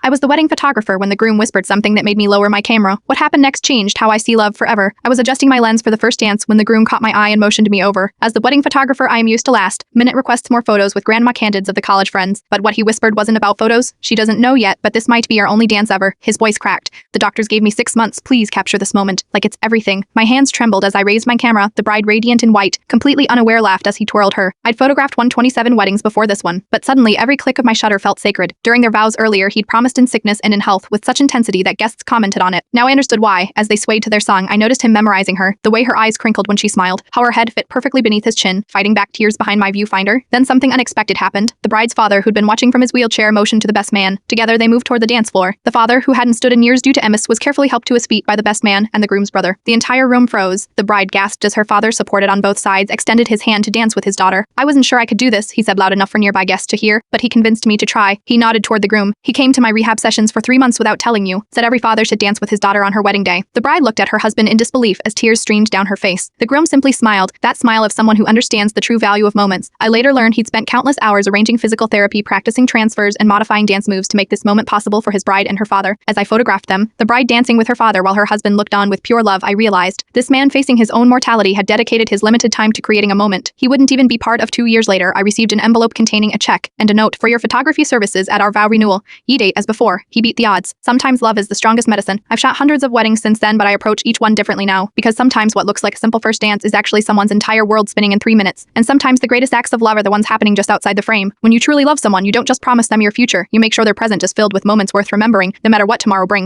I was the wedding photographer when the groom whispered something that made me lower my camera. What happened next changed how I see love forever. I was adjusting my lens for the first dance when the groom caught my eye and motioned me over. As the wedding photographer, I am used to last-minute requests more photos with grandma candids of the college friends. But what he whispered wasn't about photos. She doesn't know yet, but this might be our only dance ever. His voice cracked. The doctors gave me 6 months. Please capture this moment. Like it's everything. My hands trembled as I raised my camera. The bride, radiant in white, completely unaware, laughed as he twirled her. I'd photographed 127 weddings before this one, but suddenly every click of my shutter felt sacred. During their vows earlier, he'd promised in sickness and in health with such intensity that guests commented on it. Now I understood why. As they swayed to their song, I noticed him memorizing her, the way her eyes crinkled when she smiled, how her head fit perfectly beneath his chin, fighting back tears behind my viewfinder. Then something unexpected happened. The bride's father, who'd been watching from his wheelchair, motioned to the best man. Together, they moved toward the dance floor. The father, who hadn't stood in years due to MS, was carefully helped to his feet by the best man and the groom's brother. The entire room froze. The bride gasped as her father, supported on both sides, extended his hand to dance with his daughter. I wasn't sure I could do this, he said loud enough for nearby guests to hear, but he convinced me to try. He nodded toward the groom. He came to my rehab sessions for 3 months without telling you, said every father should dance with his daughter on her wedding day. The bride looked at her husband in disbelief as tears streamed down her face. The groom simply smiled, that smile of someone who understands the true value of moments. I later learned he'd spent countless hours arranging physical therapy, practicing transfers, and modifying dance moves to make this moment possible for his bride and her father. As I photographed them, the bride dancing with her father while her husband looked on with pure love, I realized this man facing his own mortality had dedicated his limited time to creating a moment he wouldn't even be part of. 2 years later, I received an envelope containing a check and a note for your photography services at our vow renewal. Ye date as before. He beat the odds. Sometimes love is the strongest medicine. I've shot hundreds of weddings since then, but I approach each one differently now, because sometimes what looks like a simple first dance is actually someone's entire world spinning in 3 minutes. And sometimes the greatest acts of love are the ones happening just outside the frame. When you truly love someone, you don't just promise them your future, you make sure their present is filled with moments worth remembering, no matter what tomorrow brings.